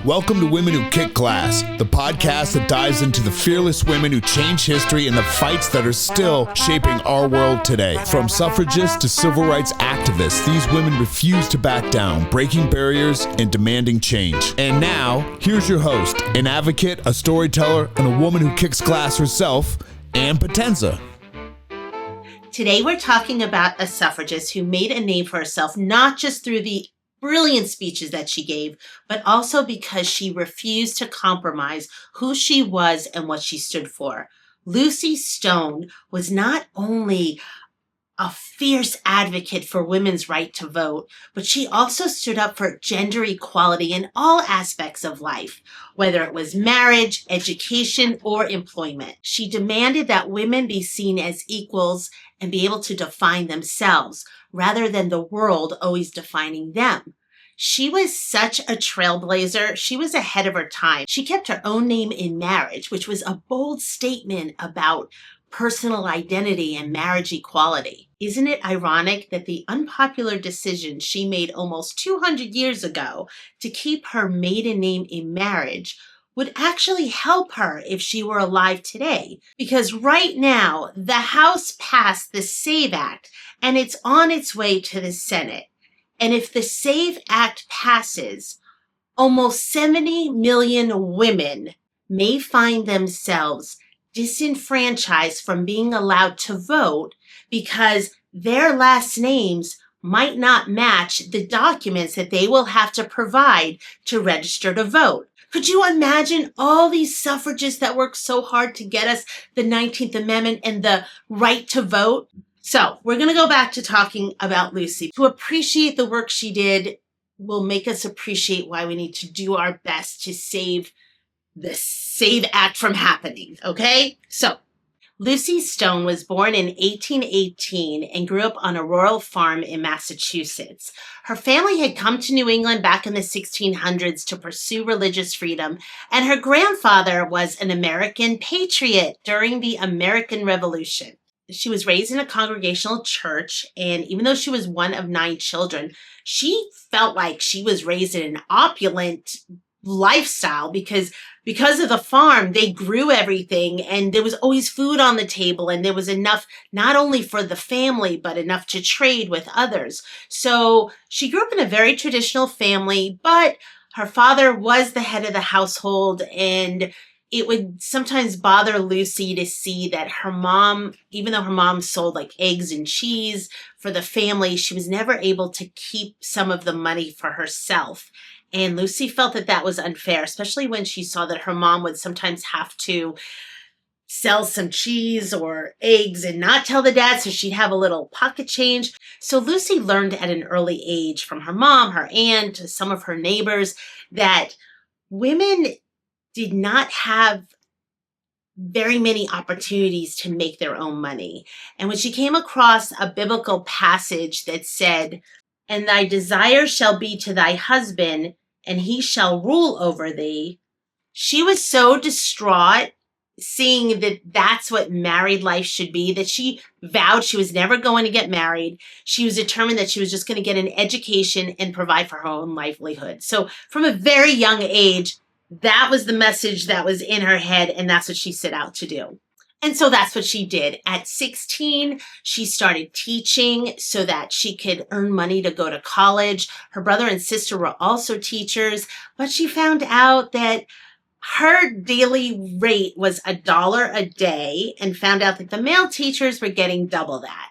Welcome to Women Who Kick Class, the podcast that dives into the fearless women who changed history and the fights that are still shaping our world today. From suffragists to civil rights activists, these women refuse to back down, breaking barriers and demanding change. And now, here's your host, an advocate, a storyteller, and a woman who kicks class herself, Ann Potenza. Today we're talking about a suffragist who made a name for herself, not just through the brilliant speeches that she gave, but also because she refused to compromise who she was and what she stood for. Lucy Stone was not only a fierce advocate for women's right to vote, but she also stood up for gender equality in all aspects of life, whether it was marriage, education, or employment. She demanded that women be seen as equals and be able to define themselves, rather than the world always defining them. She was such a trailblazer. She was ahead of her time. She kept her own name in marriage, which was a bold statement about personal identity and marriage equality. Isn't it ironic that the unpopular decision she made almost 200 years ago to keep her maiden name in marriage would actually help her if she were alive today? Because right now, the House passed the SAVE Act, and it's on its way to the Senate. And if the SAVE Act passes, almost 70 million women may find themselves disenfranchised from being allowed to vote because their last names might not match the documents that they will have to provide to register to vote. Could you imagine all these suffragists that worked so hard to get us the 19th Amendment and the right to vote? So we're going to go back to talking about Lucy. To appreciate the work she did will make us appreciate why we need to do our best to save the SAVE Act from happening, okay? So Lucy Stone was born in 1818 and grew up on a rural farm in Massachusetts. Her family had come to New England back in the 1600s to pursue religious freedom, and her grandfather was an American patriot during the American Revolution. She was raised in a congregational church, and even though she was one of 9 children, she felt like she was raised in an opulent lifestyle because of the farm. They grew everything, and there was always food on the table, and there was enough not only for the family, but enough to trade with others. So she grew up in a very traditional family, but her father was the head of the household, and it would sometimes bother Lucy to see that her mom, even though her mom sold like eggs and cheese for the family, she was never able to keep some of the money for herself. And Lucy felt that that was unfair, especially when she saw that her mom would sometimes have to sell some cheese or eggs and not tell the dad so she'd have a little pocket change. So Lucy learned at an early age from her mom, her aunt, some of her neighbors, that women did not have very many opportunities to make their own money. And when she came across a biblical passage that said, "And thy desire shall be to thy husband, and he shall rule over thee," she was so distraught seeing that that's what married life should be, that she vowed she was never going to get married. She was determined that she was just going to get an education and provide for her own livelihood. So from a very young age, that was the message that was in her head, and that's what she set out to do. And so that's what she did. At 16, she started teaching so that she could earn money to go to college. Her brother and sister were also teachers, but she found out that her daily rate was $1 a day, and found out that the male teachers were getting double that.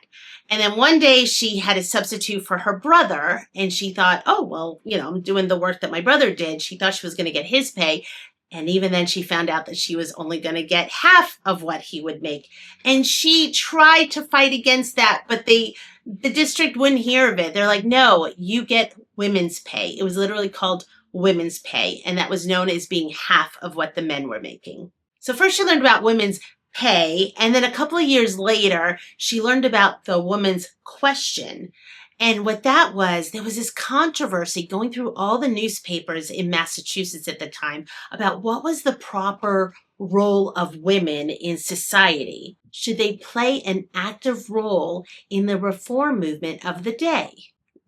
And then one day she had a substitute for her brother, and she thought, oh, well, I'm doing the work that my brother did. She thought she was going to get his pay. And even then she found out that she was only going to get half of what he would make. And she tried to fight against that, but the district wouldn't hear of it. They're like, no, you get women's pay. It was literally called women's pay. And that was known as being half of what the men were making. So first she learned about women's pay. And then a couple of years later, she learned about the woman's question. And what that was, there was this controversy going through all the newspapers in Massachusetts at the time about what was the proper role of women in society. Should they play an active role in the reform movement of the day?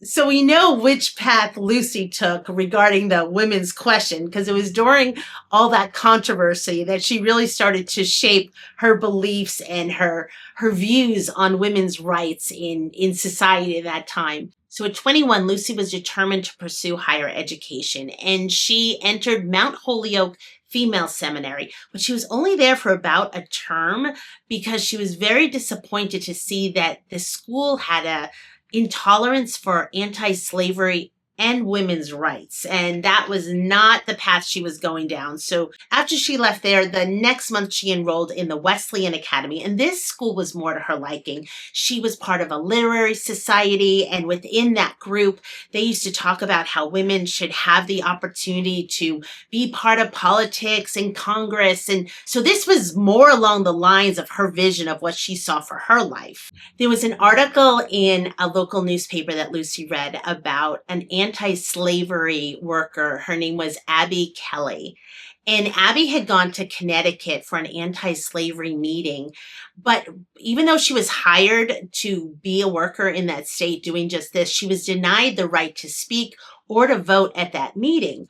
So we know which path Lucy took regarding the women's question, because it was during all that controversy that she really started to shape her beliefs and her views on women's rights in society at that time. So at 21, Lucy was determined to pursue higher education, and she entered Mount Holyoke Female Seminary, but she was only there for about a term because she was very disappointed to see that the school had a intolerance for anti-slavery and women's rights. And that was not the path she was going down. So after she left there, the next month she enrolled in the Wesleyan Academy. And this school was more to her liking. She was part of a literary society. And within that group, they used to talk about how women should have the opportunity to be part of politics and Congress. And so this was more along the lines of her vision of what she saw for her life. There was an article in a local newspaper that Lucy read about an anti-slavery worker. Her name was Abby Kelly. And Abby had gone to Connecticut for an anti-slavery meeting. But even though she was hired to be a worker in that state doing just this, she was denied the right to speak or to vote at that meeting.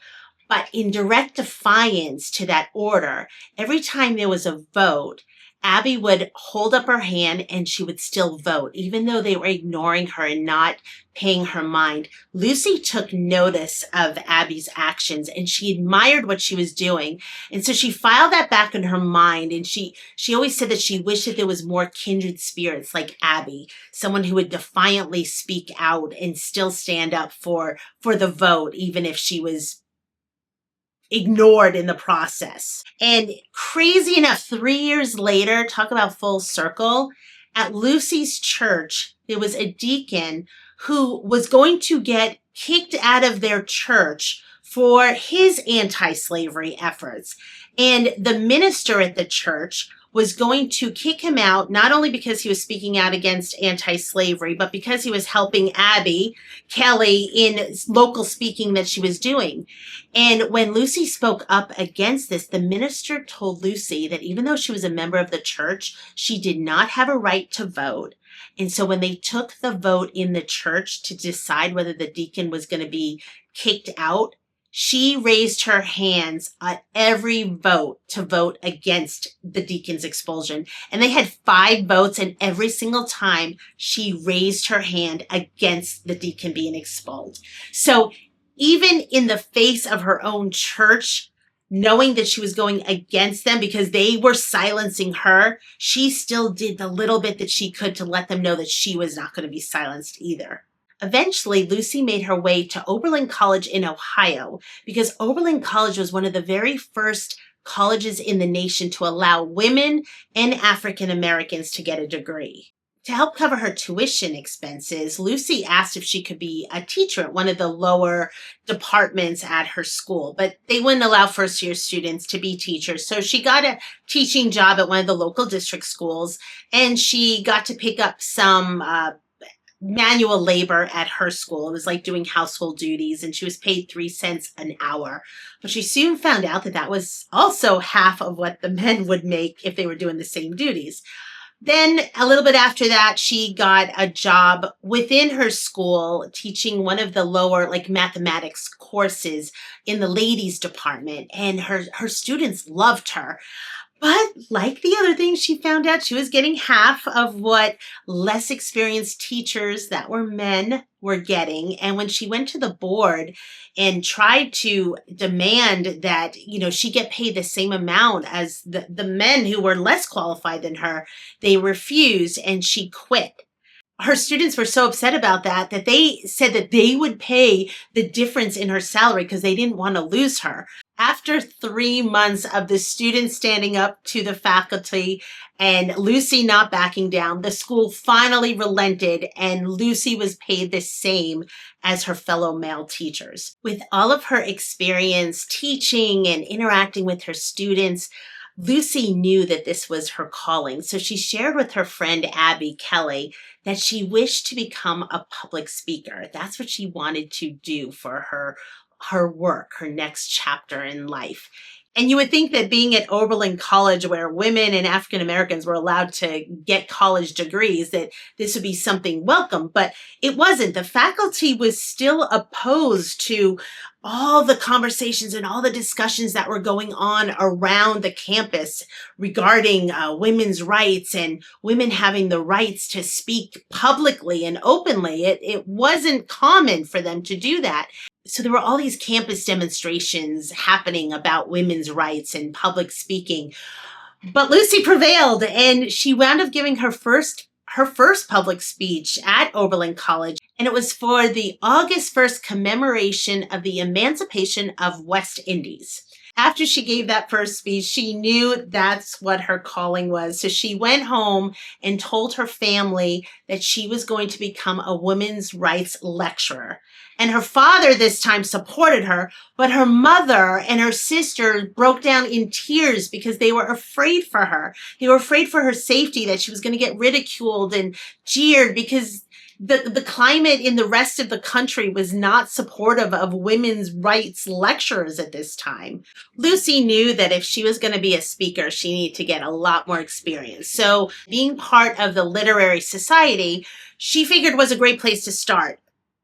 But in direct defiance to that order, every time there was a vote, Abby would hold up her hand and she would still vote, even though they were ignoring her and not paying her mind. Lucy took notice of Abby's actions and she admired what she was doing. And so she filed that back in her mind. And she always said that she wished that there was more kindred spirits like Abby, someone who would defiantly speak out and still stand up for the vote, even if she was ignored in the process. And crazy enough, 3 years later, talk about full circle, at Lucy's church, there was a deacon who was going to get kicked out of their church for his anti-slavery efforts. And the minister at the church was going to kick him out, not only because he was speaking out against anti-slavery, but because he was helping Abby Kelly in local speaking that she was doing. And when Lucy spoke up against this, the minister told Lucy that even though she was a member of the church, she did not have a right to vote. And so when they took the vote in the church to decide whether the deacon was going to be kicked out, she raised her hands at every vote to vote against the deacon's expulsion. And they had 5 votes, and every single time she raised her hand against the deacon being expelled. So even in the face of her own church, knowing that she was going against them because they were silencing her, she still did the little bit that she could to let them know that she was not going to be silenced either. Eventually, Lucy made her way to Oberlin College in Ohio because Oberlin College was one of the very first colleges in the nation to allow women and African Americans to get a degree. To help cover her tuition expenses, Lucy asked if she could be a teacher at one of the lower departments at her school, but they wouldn't allow first-year students to be teachers. So she got a teaching job at one of the local district schools, and she got to pick up some manual labor at her school. It was like doing household duties, and she was paid 3 cents an hour. But she soon found out that that was also half of what the men would make if they were doing the same duties. Then a little bit after that, she got a job within her school teaching one of the lower like mathematics courses in the ladies department. And her students loved her. But like the other things, she found out she was getting half of what less experienced teachers that were men were getting. And when she went to the board and tried to demand that, she get paid the same amount as the men who were less qualified than her, they refused and she quit. Her students were so upset about that they said that they would pay the difference in her salary because they didn't want to lose her. After 3 months of the students standing up to the faculty and Lucy not backing down, the school finally relented and Lucy was paid the same as her fellow male teachers. With all of her experience teaching and interacting with her students, Lucy knew that this was her calling. So she shared with her friend Abby Kelly that she wished to become a public speaker. That's what she wanted to do for her work, her next chapter in life. And you would think that being at Oberlin College, where women and African Americans were allowed to get college degrees, that this would be something welcome, but it wasn't. The faculty was still opposed to all the conversations and all the discussions that were going on around the campus regarding women's rights and women having the rights to speak publicly and openly. It wasn't common for them to do that. So there were all these campus demonstrations happening about women's rights and public speaking. But Lucy prevailed, and she wound up giving her first public speech at Oberlin College, and it was for the August 1st commemoration of the emancipation of West Indies. After she gave that first speech, she knew that's what her calling was. So she went home and told her family that she was going to become a women's rights lecturer. And her father this time supported her, but her mother and her sister broke down in tears because they were afraid for her. They were afraid for her safety, that she was going to get ridiculed and jeered because the climate in the rest of the country was not supportive of women's rights lecturers at this time. Lucy knew that if she was going to be a speaker, she needed to get a lot more experience. So being part of the literary society, she figured was a great place to start.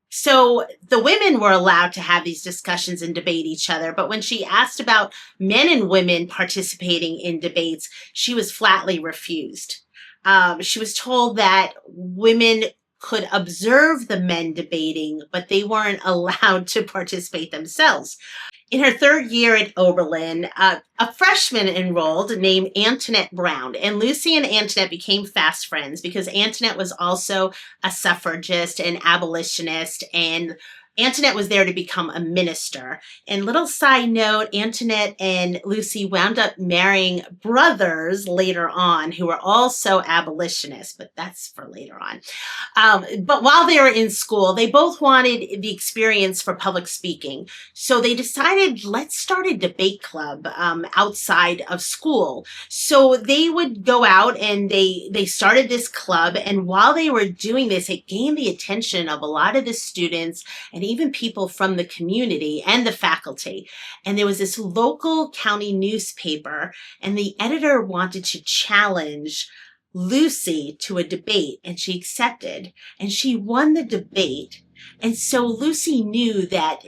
So the women were allowed to have these discussions and debate each other. But when she asked about men and women participating in debates, she was flatly refused. She was told that women could observe the men debating, but they weren't allowed to participate themselves. In her third year at Oberlin, a freshman enrolled named Antoinette Brown, and Lucy and Antoinette became fast friends because Antoinette was also a suffragist and abolitionist, and Antoinette was there to become a minister. And little side note, Antoinette and Lucy wound up marrying brothers later on who were also abolitionists, but that's for later on. But while they were in school, they both wanted the experience for public speaking. So they decided, let's start a debate club outside of school. So they would go out and they started this club. And while they were doing this, it gained the attention of a lot of the students and even people from the community and the faculty. And there was this local county newspaper, and the editor wanted to challenge Lucy to a debate, and she accepted, and she won the debate. And so Lucy knew that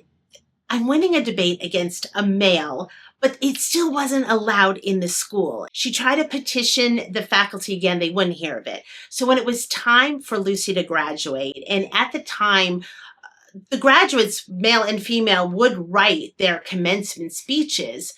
I'm winning a debate against a male, but it still wasn't allowed in the school. She tried to petition the faculty again. They wouldn't hear of it. So when it was time for Lucy to graduate, and at the time, the graduates, male and female, would write their commencement speeches,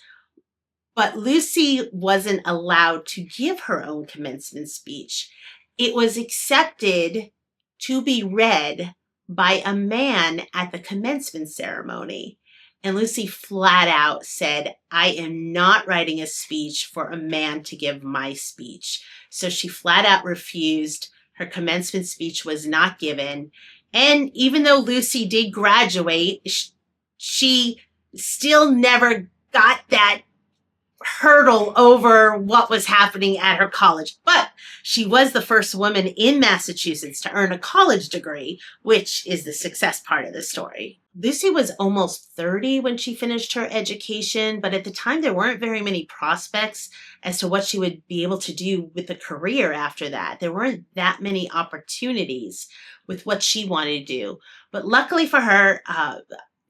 but Lucy wasn't allowed to give her own commencement speech. It was accepted to be read by a man at the commencement ceremony. And Lucy flat out said, I am not writing a speech for a man to give my speech. So she flat out refused. Her commencement speech was not given. And even though Lucy did graduate, she still never got that hurdle over what was happening at her college. But she was the first woman in Massachusetts to earn a college degree, which is the success part of the story. Lucy was almost 30 when she finished her education, but at the time there weren't very many prospects as to what she would be able to do with a career after that. There weren't that many opportunities with what she wanted to do. But luckily for her,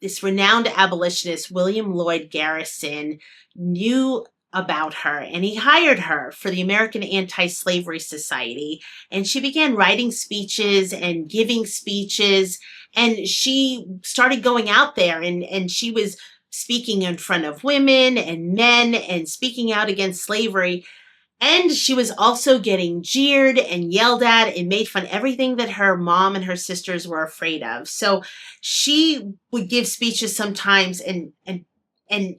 this renowned abolitionist, William Lloyd Garrison, knew about her, and he hired her for the American Anti-Slavery Society. And she began writing speeches and giving speeches, and she started going out there, and she was speaking in front of women and men and speaking out against slavery. And she was also getting jeered and yelled at and made fun, everything that her mom and her sisters were afraid of. So she would give speeches sometimes, and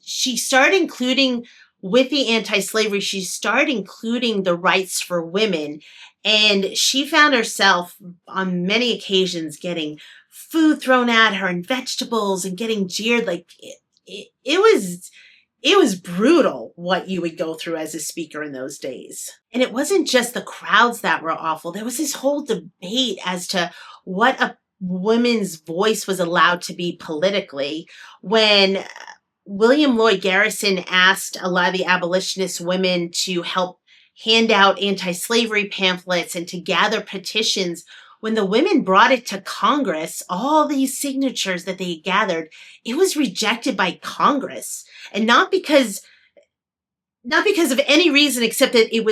she started including, with the anti-slavery, she started including the rights for women. And she found herself on many occasions getting food thrown at her and vegetables and getting jeered. Like it was brutal what you would go through as a speaker in those days. And it wasn't just the crowds that were awful. There was this whole debate as to what a woman's voice was allowed to be politically, when William Lloyd Garrison asked a lot of the abolitionist women to help hand out anti-slavery pamphlets and to gather petitions. When the women brought it to Congress, all these signatures that they gathered, it was rejected by Congress. And not because of any reason except that it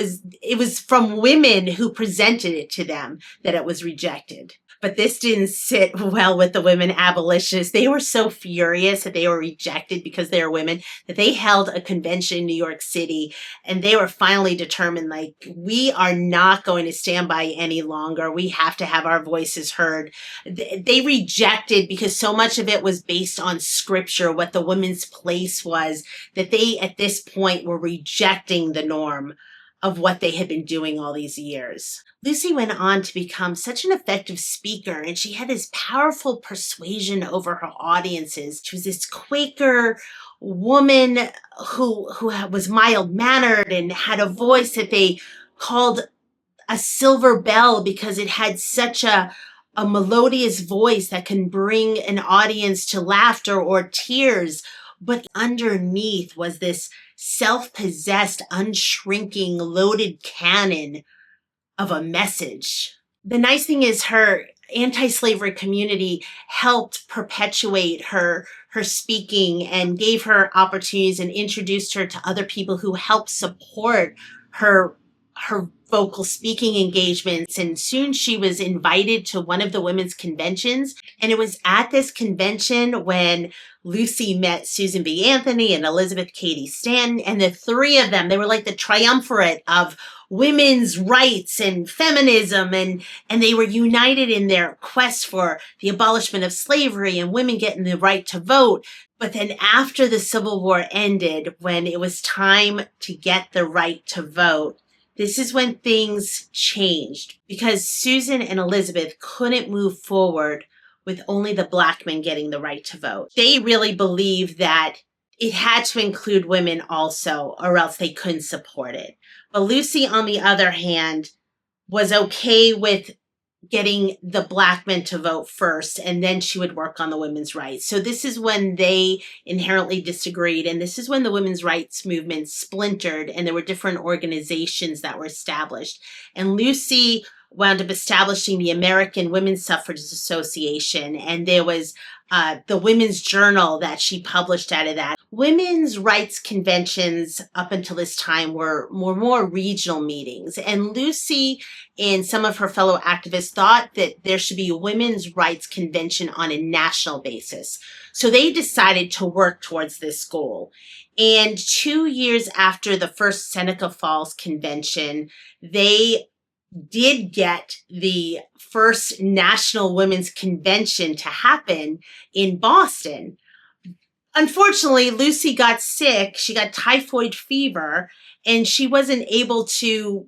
was from women who presented it to them that it was rejected. But this didn't sit well with the women abolitionists. They were so furious that they were rejected because they were women that they held a convention in New York City, and they were finally determined, like, we are not going to stand by any longer. We have to have our voices heard. They rejected, because so much of it was based on scripture, what the women's place was, that they at this point were rejecting the norm of what they had been doing all these years. Lucy went on to become such an effective speaker, and she had this powerful persuasion over her audiences. She was this Quaker woman who was mild-mannered and had a voice that they called a silver bell, because it had such a melodious voice that can bring an audience to laughter or tears. But underneath was this self-possessed, unshrinking, loaded cannon of a message. The nice thing is her anti-slavery community helped perpetuate her speaking and gave her opportunities and introduced her to other people who helped support her vocal speaking engagements. And soon she was invited to one of the women's conventions. And it was at this convention when Lucy met Susan B. Anthony and Elizabeth Cady Stanton. And the three of them, they were like the triumvirate of women's rights and feminism. And they were united in their quest for the abolishment of slavery and women getting the right to vote. But then after the Civil War ended, when it was time to get the right to vote, this is when things changed, because Susan and Elizabeth couldn't move forward with only the Black men getting the right to vote. They really believed that it had to include women also, or else they couldn't support it. But Lucy, on the other hand, was okay with getting the Black men to vote first, and then she would work on the women's rights. So this is when they inherently disagreed, and this is when the women's rights movement splintered, and there were different organizations that were established. And Lucy wound up establishing the American Women's Suffrage Association, and there was the Women's Journal that she published out of that. Women's rights conventions up until this time were more regional meetings. And Lucy and some of her fellow activists thought that there should be a women's rights convention on a national basis. So they decided to work towards this goal. And 2 years after the first Seneca Falls convention, they did get the first National Women's Convention to happen in Boston. Unfortunately, Lucy got sick. She got typhoid fever, and she wasn't able to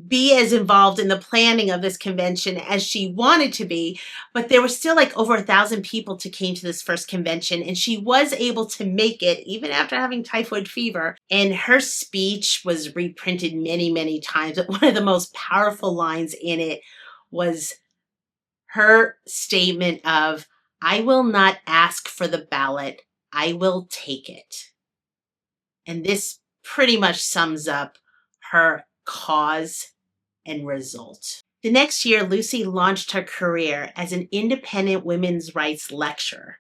be as involved in the planning of this convention as she wanted to be. But there were still like over 1,000 people to came to this first convention, and she was able to make it even after having typhoid fever. And her speech was reprinted many, many times. But one of the most powerful lines in it was her statement of, "I will not ask for the ballot, I will take it." And this pretty much sums up her cause and result. The next year, Lucy launched her career as an independent women's rights lecturer.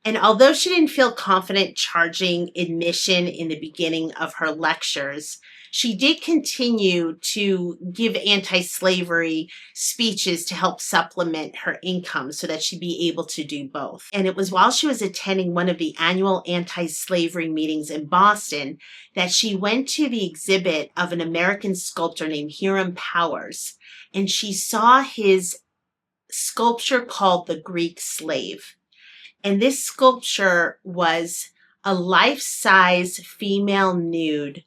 And although she didn't feel confident charging admission in the beginning of her lectures, she did continue to give anti-slavery speeches to help supplement her income so that she'd be able to do both. And it was while she was attending one of the annual anti-slavery meetings in Boston that she went to the exhibit of an American sculptor named Hiram Powers, and she saw his sculpture called The Greek Slave. And this sculpture was a life-size female nude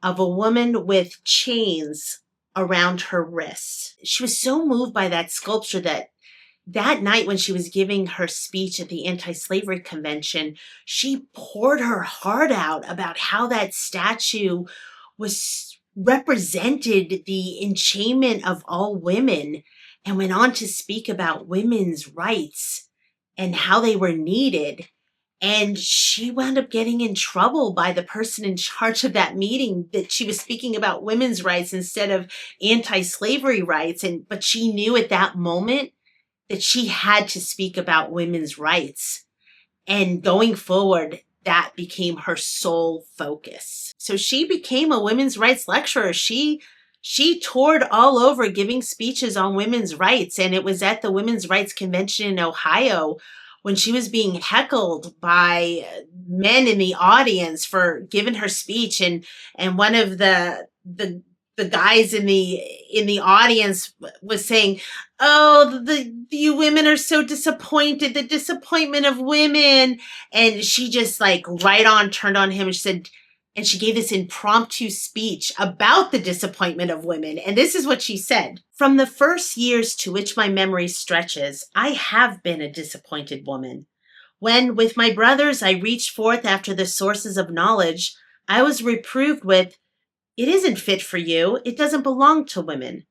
of a woman with chains around her wrists. She was so moved by that sculpture that night when she was giving her speech at the anti-slavery convention, she poured her heart out about how that statue represented the enchainment of all women, and went on to speak about women's rights and how they were needed. And she wound up getting in trouble by the person in charge of that meeting that she was speaking about women's rights instead of anti-slavery rights. But she knew at that moment that she had to speak about women's rights. And going forward, that became her sole focus. So she became a women's rights lecturer. She toured all over giving speeches on women's rights. And it was at the Women's Rights Convention in Ohio when she was being heckled by men in the audience for giving her speech. And one of the guys in the audience was saying, "Oh, you women are so disappointed, the disappointment of women." And she just like right on turned on him and she said, and she gave this impromptu speech about the disappointment of women. And this is what she said: "From the first years to which my memory stretches, I have been a disappointed woman. When, with my brothers, I reached forth after the sources of knowledge, I was reproved with, 'It isn't fit for you. It doesn't belong to women.'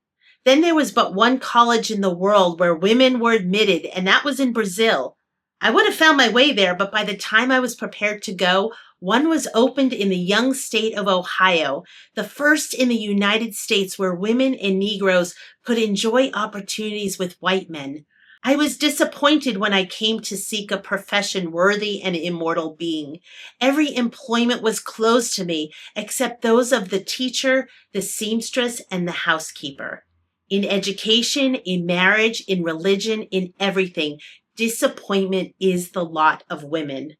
Then there was but one college in the world where women were admitted, and that was in Brazil. I would have found my way there, but by the time I was prepared to go, one was opened in the young state of Ohio, the first in the United States where women and Negroes could enjoy opportunities with white men. I was disappointed when I came to seek a profession worthy an immortal being. Every employment was closed to me except those of the teacher, the seamstress, and the housekeeper. In education, in marriage, in religion, in everything, disappointment is the lot of women.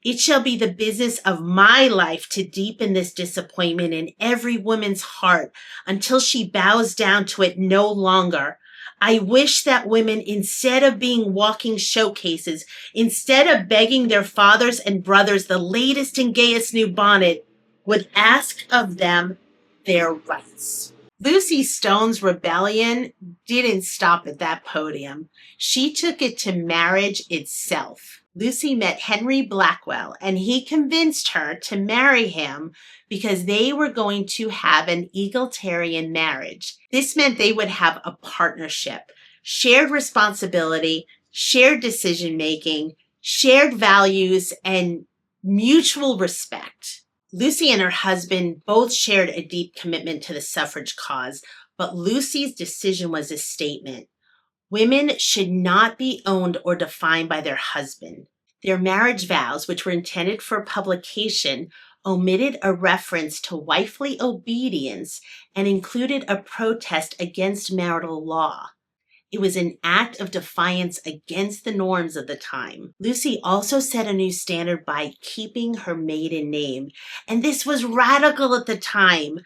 It shall be the business of my life to deepen this disappointment in every woman's heart until she bows down to it no longer. I wish that women, instead of being walking showcases, instead of begging their fathers and brothers the latest and gayest new bonnet, would ask of them their rights." Lucy Stone's rebellion didn't stop at that podium. She took it to marriage itself. Lucy met Henry Blackwell, and he convinced her to marry him because they were going to have an egalitarian marriage. This meant they would have a partnership, shared responsibility, shared decision-making, shared values, and mutual respect. Lucy and her husband both shared a deep commitment to the suffrage cause, but Lucy's decision was a statement. Women should not be owned or defined by their husband. Their marriage vows, which were intended for publication, omitted a reference to wifely obedience and included a protest against marital law. It was an act of defiance against the norms of the time. Lucy also set a new standard by keeping her maiden name, and this was radical at the time.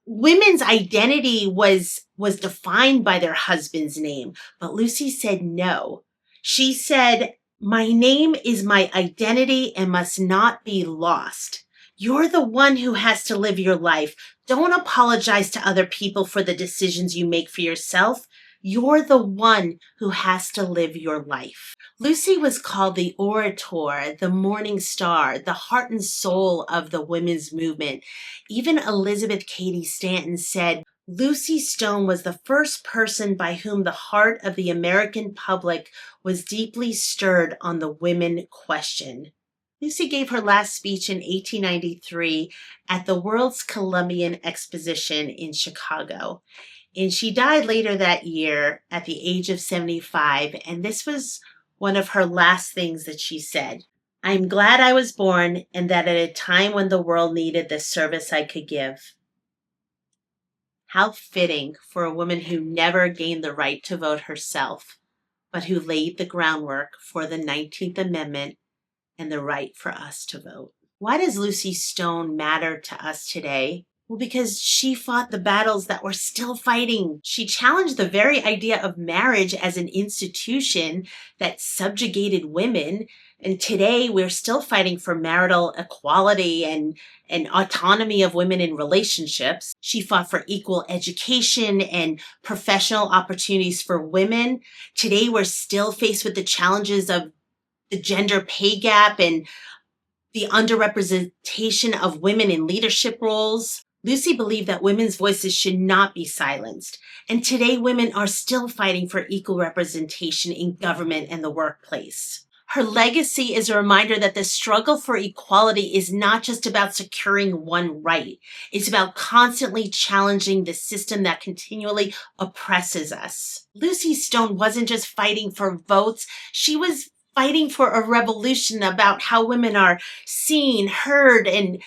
Women's identity was defined by their husband's name, but Lucy said no. She said, "My name is my identity and must not be lost. You're the one who has to live your life. Don't apologize to other people for the decisions you make for yourself. You're the one who has to live your life." Lucy was called the orator, the morning star, the heart and soul of the women's movement. Even Elizabeth Cady Stanton said, "Lucy Stone was the first person by whom the heart of the American public was deeply stirred on the women question." Lucy gave her last speech in 1893 at the World's Columbian Exposition in Chicago. And she died later that year at the age of 75. And this was one of her last things that she said: "I'm glad I was born, and that at a time when the world needed the service I could give." How fitting for a woman who never gained the right to vote herself, but who laid the groundwork for the 19th Amendment and the right for us to vote. Why does Lucy Stone matter to us today? Well, because she fought the battles that we're still fighting. She challenged the very idea of marriage as an institution that subjugated women. And today we're still fighting for marital equality and autonomy of women in relationships. She fought for equal education and professional opportunities for women. Today we're still faced with the challenges of the gender pay gap and the underrepresentation of women in leadership roles. Lucy believed that women's voices should not be silenced, and today women are still fighting for equal representation in government and the workplace. Her legacy is a reminder that the struggle for equality is not just about securing one right. It's about constantly challenging the system that continually oppresses us. Lucy Stone wasn't just fighting for votes, she was fighting for a revolution about how women are seen, heard, and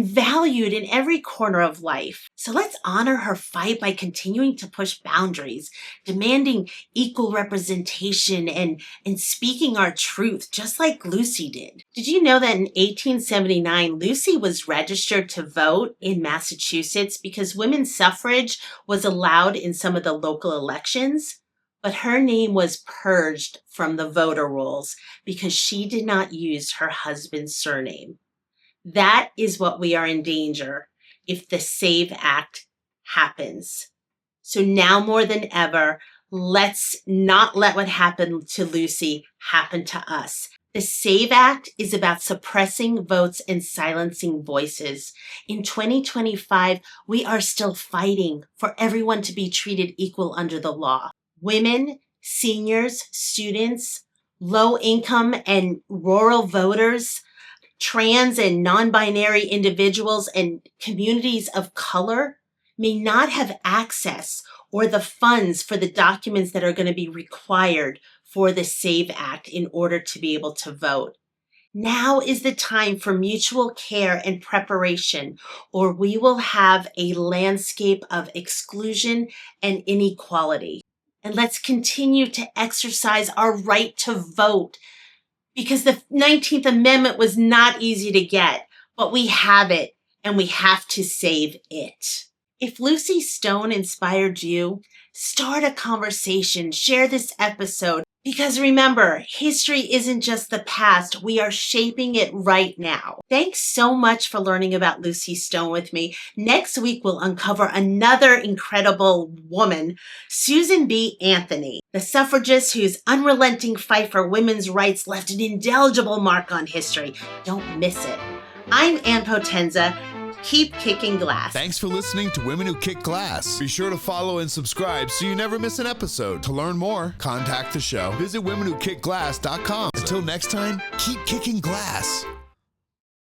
valued in every corner of life. So let's honor her fight by continuing to push boundaries, demanding equal representation and speaking our truth, just like Lucy did. Did you know that in 1879, Lucy was registered to vote in Massachusetts because women's suffrage was allowed in some of the local elections? But her name was purged from the voter rolls because she did not use her husband's surname. That is what we are in danger if the SAVE Act happens. So now more than ever, let's not let what happened to Lucy happen to us. The SAVE Act is about suppressing votes and silencing voices. In 2025, we are still fighting for everyone to be treated equal under the law. Women, seniors, students, low-income and rural voters, trans and non-binary individuals, and communities of color may not have access or the funds for the documents that are going to be required for the SAVE Act in order to be able to vote. Now is the time for mutual care and preparation, or we will have a landscape of exclusion and inequality. And let's continue to exercise our right to vote, because the 19th Amendment was not easy to get, but we have it and we have to save it. If Lucy Stone inspired you, start a conversation, share this episode, because remember, history isn't just the past, we are shaping it right now. Thanks so much for learning about Lucy Stone with me. Next week, we'll uncover another incredible woman, Susan B. Anthony, the suffragist whose unrelenting fight for women's rights left an indelible mark on history. Don't miss it. I'm Ann Potenza. Keep kicking glass. Thanks for listening to Women Who Kick Glass. Be sure to follow and subscribe so you never miss an episode. To learn more, contact the show. Visit womenwhokickglass.com. Until next time, keep kicking glass.